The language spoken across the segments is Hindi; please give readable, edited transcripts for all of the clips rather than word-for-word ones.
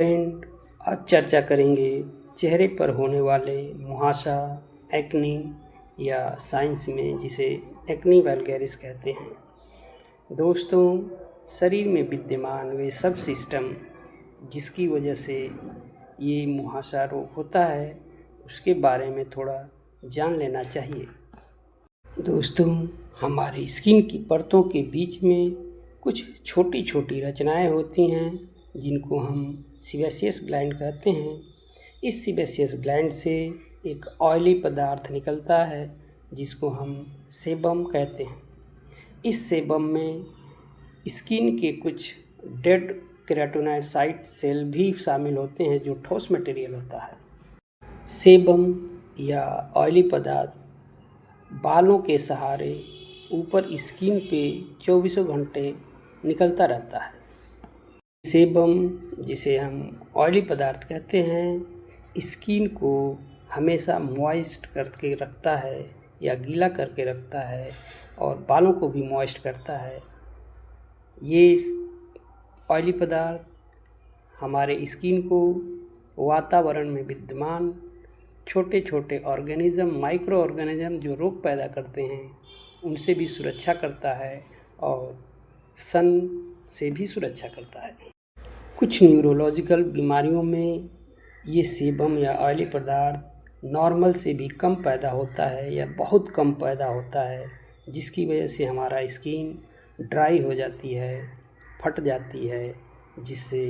फ्रेंड, आज चर्चा करेंगे चेहरे पर होने वाले मुहासा, एक्ने या साइंस में जिसे एक्ने वल्गैरिस कहते हैं। दोस्तों, शरीर में विद्यमान वे सब सिस्टम जिसकी वजह से ये मुहासा रोग होता है, उसके बारे में थोड़ा जान लेना चाहिए। दोस्तों, हमारी स्किन की परतों के बीच में कुछ छोटी छोटी रचनाएं होती हैं जिनको हम सीबेशियस ग्लैंड कहते हैं। इस सीबेशियस ग्लैंड से एक ऑयली पदार्थ निकलता है जिसको हम सेबम कहते हैं। इस सेबम में स्किन के कुछ डेड केराटिनोसाइट सेल भी शामिल होते हैं जो ठोस मटेरियल होता है। सेबम या ऑयली पदार्थ बालों के सहारे ऊपर स्किन पे 24 घंटे निकलता रहता है। सेबम, जिसे हम ऑयली पदार्थ कहते हैं, स्किन को हमेशा मॉइस्ट करके रखता है या गीला करके रखता है और बालों को भी मॉइस्ट करता है। ये ऑयली पदार्थ हमारे स्किन को वातावरण में विद्यमान छोटे छोटे ऑर्गेनिज़म, माइक्रो ऑर्गेनिज़म जो रोग पैदा करते हैं, उनसे भी सुरक्षा करता है और सन से भी सुरक्षा करता है। कुछ न्यूरोलॉजिकल बीमारियों में ये सेबम या ऑयली पदार्थ नॉर्मल से भी कम पैदा होता है या बहुत कम पैदा होता है, जिसकी वजह से हमारा स्किन ड्राई हो जाती है, फट जाती है, जिससे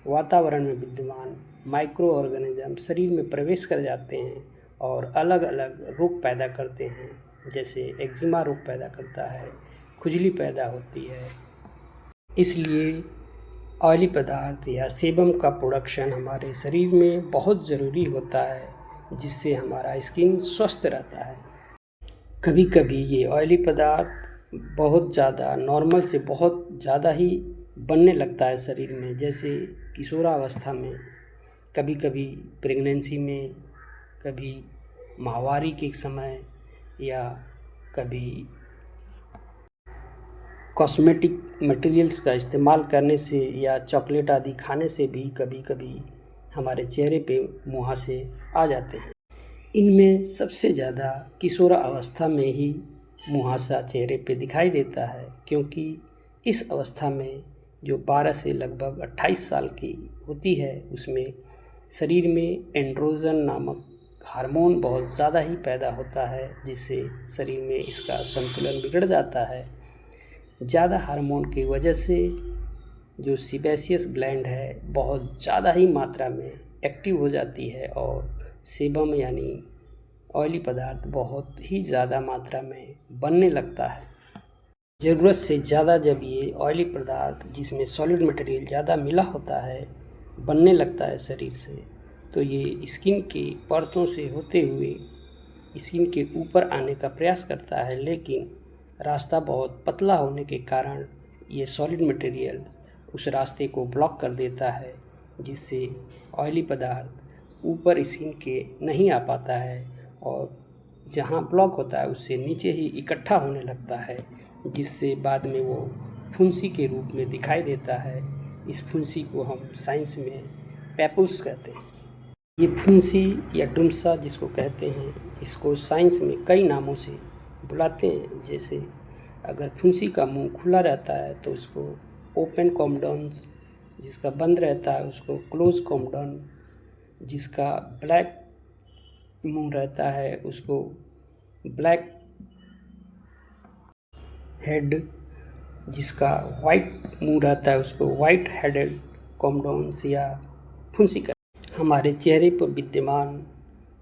वातावरण में विद्यमान माइक्रो ऑर्गेनिज़म शरीर में प्रवेश कर जाते हैं और अलग अलग रोग पैदा करते हैं। जैसे एक्जिमा रोग पैदा करता है, खुजली पैदा होती है। इसलिए ऑयली पदार्थ या सेबम का प्रोडक्शन हमारे शरीर में बहुत ज़रूरी होता है, जिससे हमारा स्किन स्वस्थ रहता है। कभी कभी ये ऑयली पदार्थ बहुत ज़्यादा नॉर्मल से बहुत ज़्यादा ही बनने लगता है शरीर में, जैसे किशोरावस्था में, कभी कभी प्रेगनेंसी में, कभी माहवारी के समय, या कभी कॉस्मेटिक मटेरियल्स का इस्तेमाल करने से या चॉकलेट आदि खाने से भी कभी कभी हमारे चेहरे पे मुहासे आ जाते हैं। इनमें सबसे ज़्यादा किशोरावस्था में ही मुहासा चेहरे पे दिखाई देता है, क्योंकि इस अवस्था में जो 12 से लगभग 28 साल की होती है, उसमें शरीर में एंड्रोजन नामक हार्मोन बहुत ज़्यादा ही पैदा होता है, जिससे शरीर में इसका संतुलन बिगड़ जाता है। ज़्यादा हार्मोन की वजह से जो सीबेशियस ग्लैंड है बहुत ज़्यादा ही मात्रा में एक्टिव हो जाती है और सेबम यानी ऑयली पदार्थ बहुत ही ज़्यादा मात्रा में बनने लगता है। ज़रूरत से ज़्यादा जब ये ऑयली पदार्थ, जिसमें सॉलिड मटेरियल ज़्यादा मिला होता है, बनने लगता है शरीर से, तो ये स्किन की परतों से होते हुए स्किन के ऊपर आने का प्रयास करता है, लेकिन रास्ता बहुत पतला होने के कारण ये सॉलिड मटेरियल उस रास्ते को ब्लॉक कर देता है, जिससे ऑयली पदार्थ ऊपर स्किन के नहीं आ पाता है और जहाँ ब्लॉक होता है उससे नीचे ही इकट्ठा होने लगता है, जिससे बाद में वो फुंसी के रूप में दिखाई देता है। इस फुंसी को हम साइंस में पैपुल्स कहते हैं। ये फुंसी या डुमसा जिसको कहते हैं, इसको साइंस में कई नामों से बुलाते हैं। जैसे अगर फुंसी का मुंह खुला रहता है तो उसको ओपन कॉम्बडोन्स, जिसका बंद रहता है उसको क्लोज कॉम्बडोन, जिसका ब्लैक मुंह रहता है उसको ब्लैक हेड, जिसका वाइट मुंह रहता है उसको वाइट हेडेड कॉम्बडोन्स या फुंसी का। हमारे चेहरे पर विद्यमान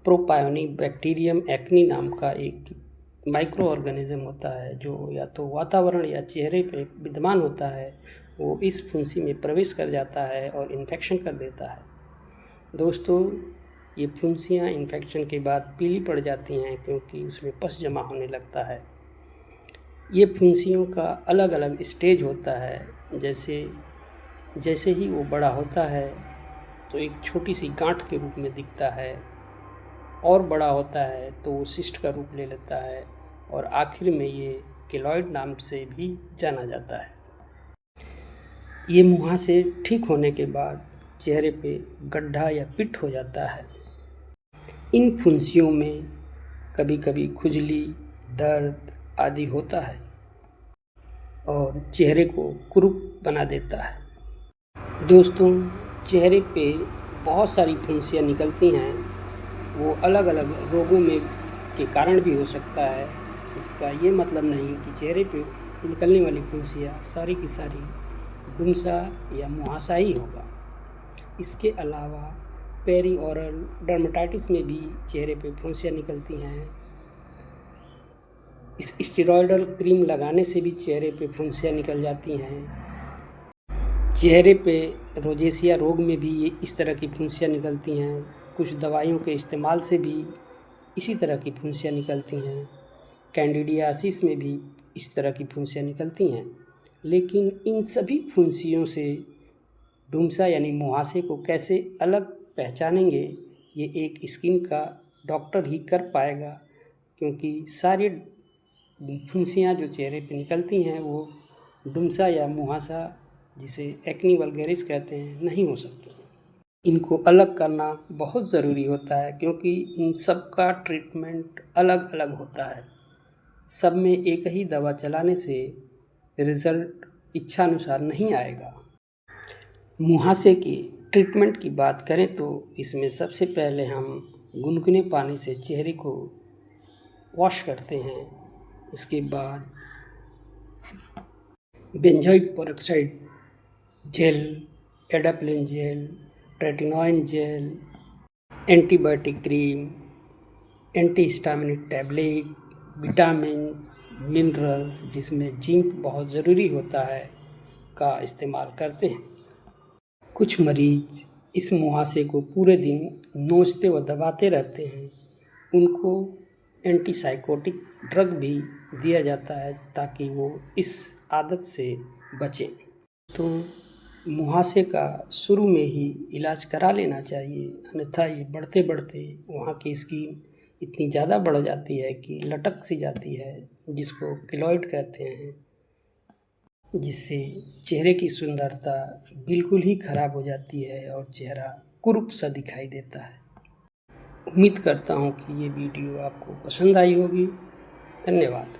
प्रोपायोनिक बैक्टीरियम एक्नी नाम का एक माइक्रो ऑर्गेनिज्म होता है, जो या तो वातावरण या चेहरे पे विद्यमान होता है। वो इस फुंसी में प्रवेश कर जाता है और इन्फेक्शन कर देता है। दोस्तों, ये फुंसियाँ इन्फेक्शन के बाद पीली पड़ जाती हैं, क्योंकि उसमें पस जमा होने लगता है। ये फुंसियों का अलग अलग स्टेज होता है। जैसे ही वो बड़ा होता है तो एक छोटी सी गांठ के रूप में दिखता है, और बड़ा होता है तो वो सिस्ट का रूप ले लेता है, और आखिर में ये केलॉइड नाम से भी जाना जाता है। ये मुहासे ठीक होने के बाद चेहरे पे गड्ढा या पिट हो जाता है। इन फुंसियों में कभी कभी खुजली, दर्द आदि होता है और चेहरे को कुरूप बना देता है। दोस्तों, चेहरे पे बहुत सारी फुंसियाँ निकलती हैं। वो अलग अलग रोगों में के कारण भी हो सकता है। इसका ये मतलब नहीं कि चेहरे पे निकलने वाली फुंसियाँ सारी की सारी डुमसा या मुहासा ही होगा। इसके अलावा पेरीओरल डर्मेटाइटिस में भी चेहरे पे फुंसियाँ निकलती हैं। इस स्टेरॉयडल क्रीम लगाने से भी चेहरे पे फुंसियाँ निकल जाती हैं। चेहरे पे रोजेसिया रोग में भी इस तरह की फुंसियाँ निकलती हैं। कुछ दवाइयों के इस्तेमाल से भी इसी तरह की फुंसियाँ निकलती हैं। कैंडिडियासिस में भी इस तरह की फुंसियाँ निकलती हैं। लेकिन इन सभी फुंसियों से डुमसा यानी मुहासे को कैसे अलग पहचानेंगे, ये एक स्किन का डॉक्टर ही कर पाएगा, क्योंकि सारी फुंसियाँ जो चेहरे पे निकलती हैं वो डुमसा या मुहासा, जिसे एक्नी वल्गैरिस कहते हैं, नहीं हो सकती। इनको अलग करना बहुत ज़रूरी होता है, क्योंकि इन सब का ट्रीटमेंट अलग अलग होता है। सब में एक ही दवा चलाने से रिज़ल्ट इच्छानुसार नहीं आएगा। मुहासे की ट्रीटमेंट की बात करें तो इसमें सबसे पहले हम गुनगुने पानी से चेहरे को वॉश करते हैं। उसके बाद benzoyl peroxide gel, adapalene gel, tretinoin gel, antibiotic cream, antihistaminic tablet, vitamins, minerals जिसमें जिंक बहुत ज़रूरी होता है का इस्तेमाल करते हैं। कुछ मरीज इस मुहासे को पूरे दिन नोचते व दबाते रहते हैं। उनको एंटीसाइकोटिक ड्रग भी दिया जाता है ताकि वो इस आदत से बचें। तो मुहासे का शुरू में ही इलाज करा लेना चाहिए, अन्यथा ये बढ़ते बढ़ते वहाँ की स्किन इतनी ज़्यादा बढ़ जाती है कि लटक सी जाती है, जिसको केलॉइड कहते हैं, जिससे चेहरे की सुंदरता बिल्कुल ही खराब हो जाती है और चेहरा कुरूप सा दिखाई देता है। उम्मीद करता हूँ कि ये वीडियो आपको पसंद आई होगी। धन्यवाद।